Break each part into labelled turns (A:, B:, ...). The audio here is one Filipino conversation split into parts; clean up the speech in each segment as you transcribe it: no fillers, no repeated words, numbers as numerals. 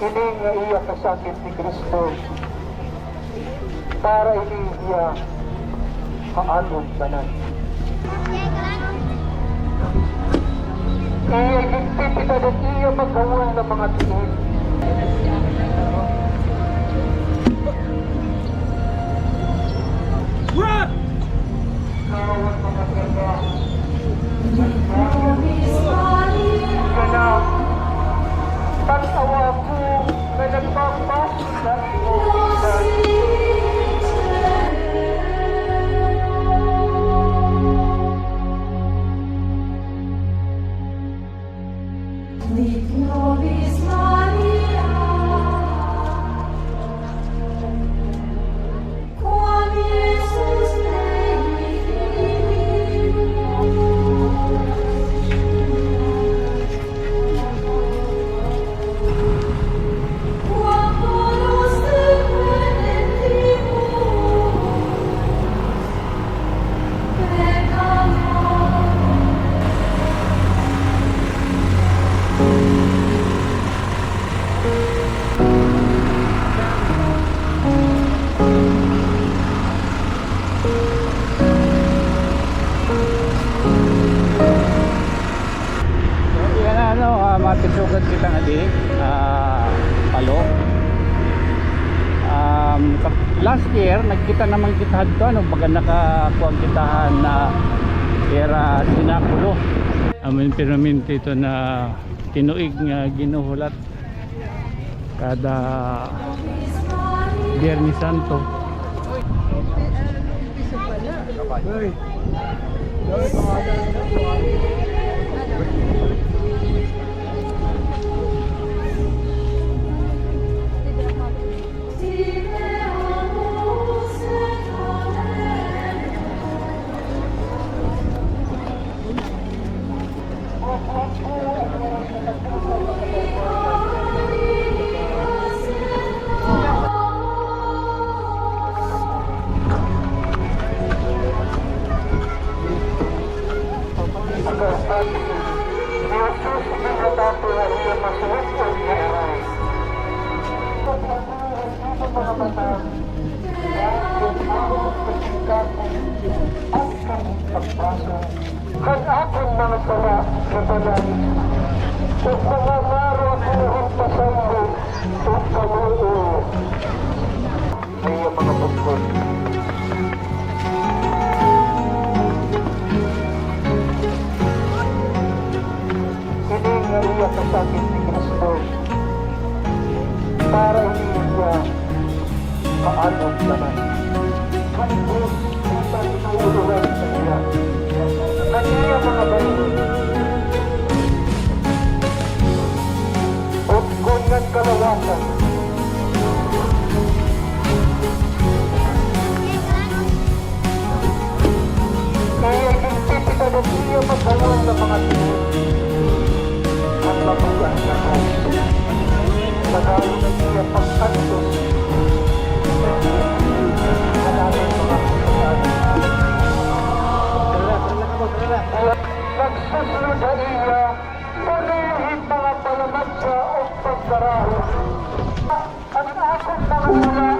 A: Kini nga iya kasakit ni Kristo para ini iya kaalog tanan. Iya higpit kita na iya magawal ng mga tinig. Kawan mga tinig. Kana pagtawa ko na nagpapasok sa
B: matisugan kita nga di palo. Last year nagkita naman kita dito ano baga nakakuha kitahan na era sinapulo amin pinaminti ito na tinuig nga ginuhulat kada Biyernes Santo.
A: Kan akong mga sala sa panay, at mga maro akong pasayro, at kamuo. Ay ang mga bukod. Kini nga iya kasakit ni Kristo, para ini iya kaalog tanan. Kanibus, ang paninuuluhan sa iya. Kaniya mga bayi at kunyan kalawasan kaya higpit kita na siya magawal ng mga tinig at mabugan na magawal na siya pagkantos at ating mga nagsusunod sa iya, panuhin mga palamat sa o pagkarahon. At akong mga sala,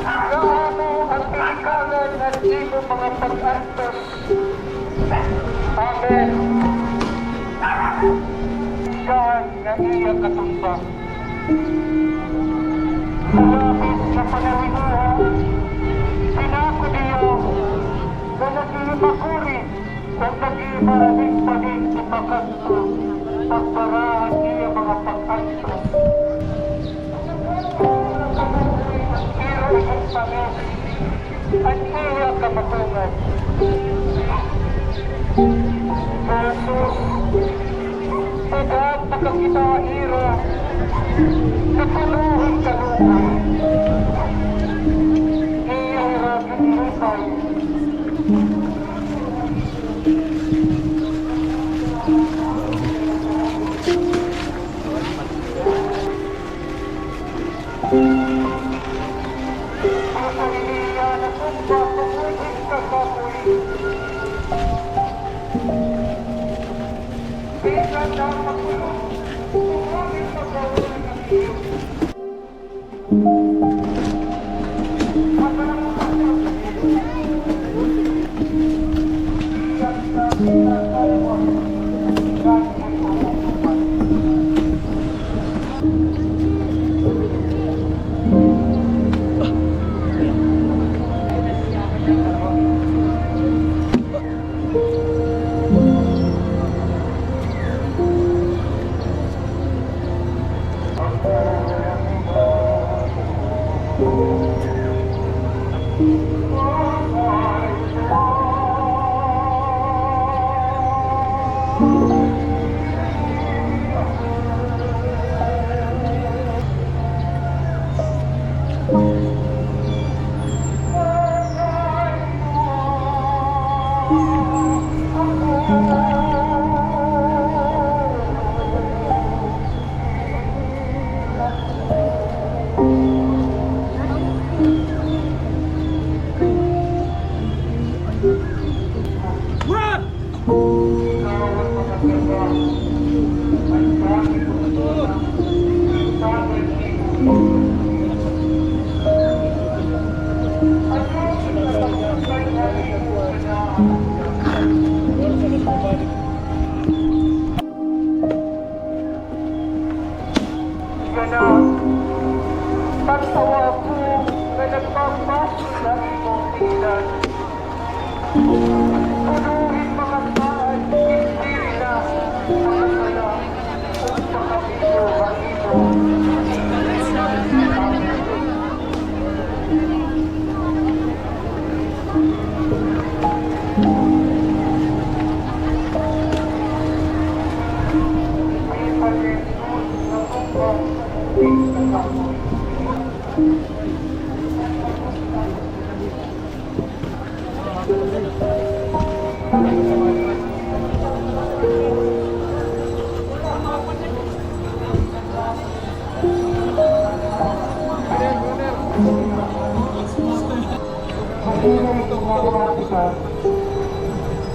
A: gaano ang pinikalan at ino mga pag-antos. Amen. Saan na iya katumba. Malapit sa panawinuha, sinako niyo na nag-imakuri kung nag-imaraming paging ipakanto pagparahan niya mga pag-anto. Iro ikong pangis at iya kamatungan. Jesus, pagkat makakita iro, natuluhin ka lupa. Iya iragin lupay. Bisan na magulong, kung aming magawin ng Pagtawa ko na nagpapasok sa imong tilan. Punuhin mga taan, hindi na mga sala, kung pakabilo ang imo.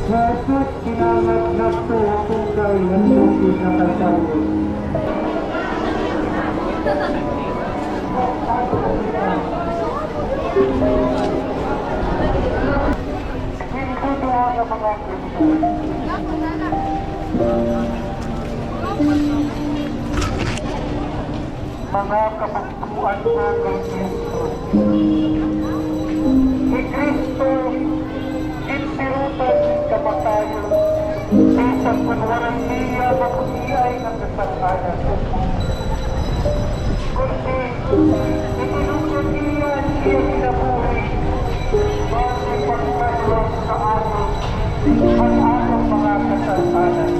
A: Jesus, kinangat na ito kung kayo nasusin na kasayo. Hindi doon ang mga mga kapagpuan na kay Kristo. Si Kristo, insirutan kamatayon, isang panwarang niya makuniyay ng kasalanan. Kundi, itinukod niya siya kinabuhi, bakit pagpalong sa atin ang ating mga kasalanan.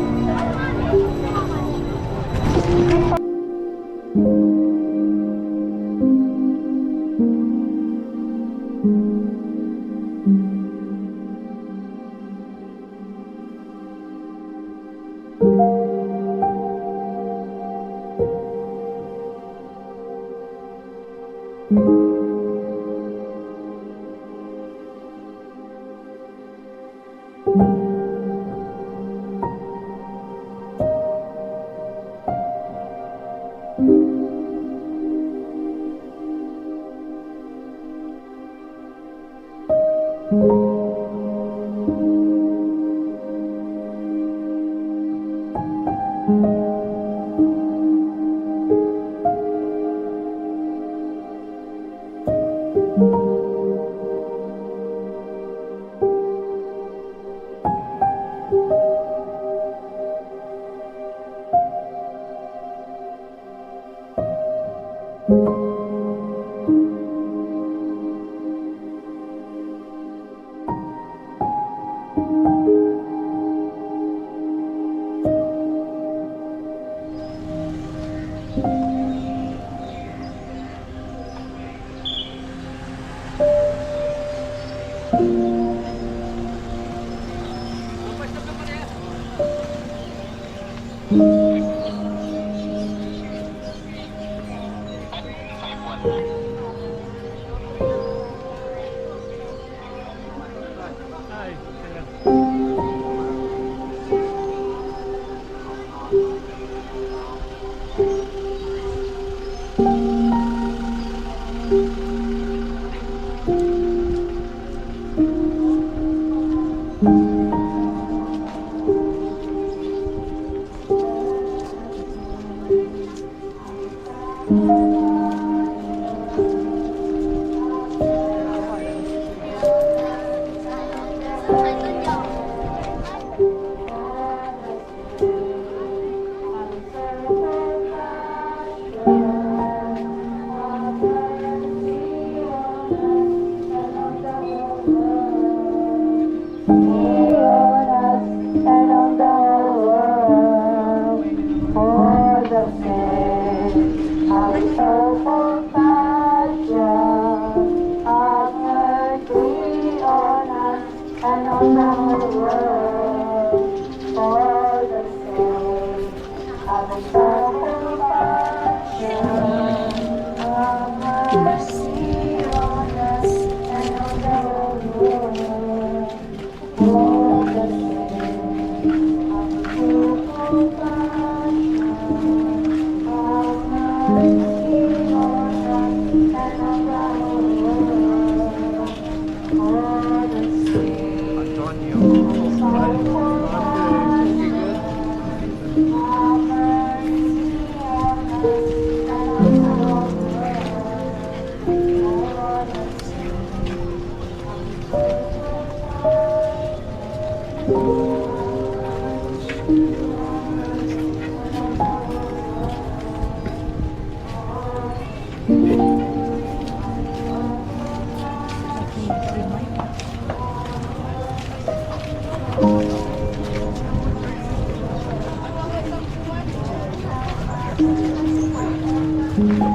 B: Papa.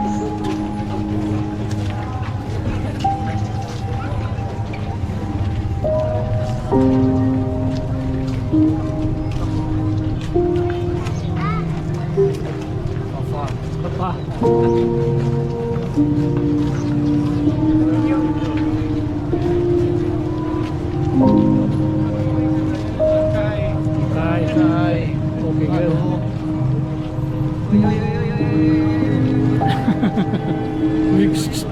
B: Kai. Okay, girl. Mixed.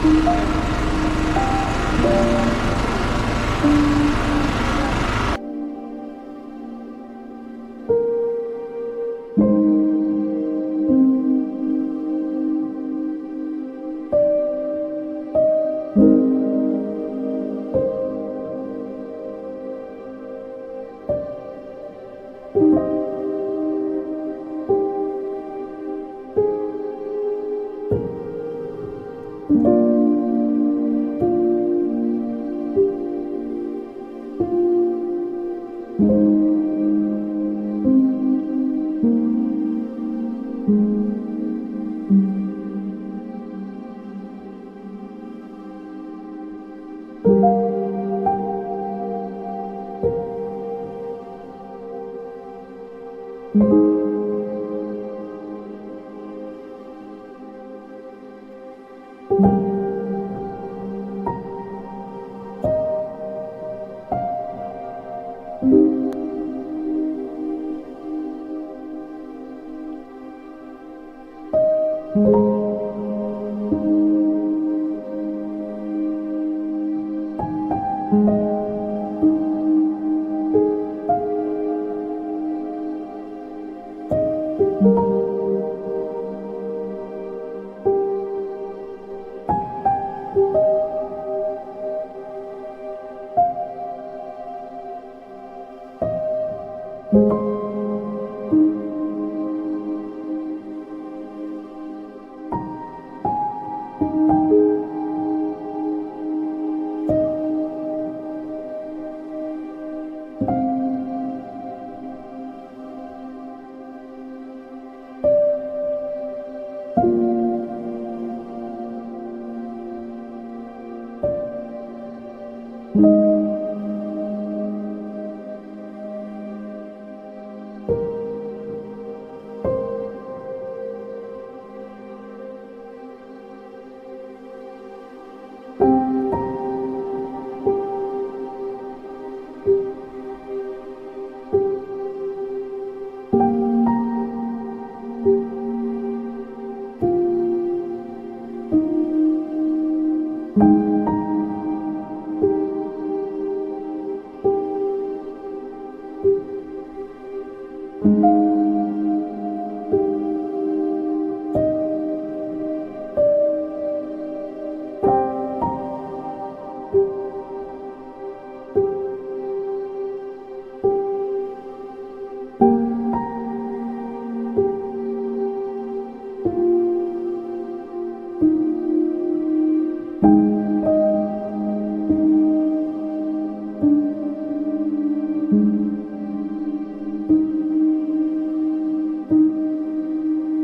A: Thank you.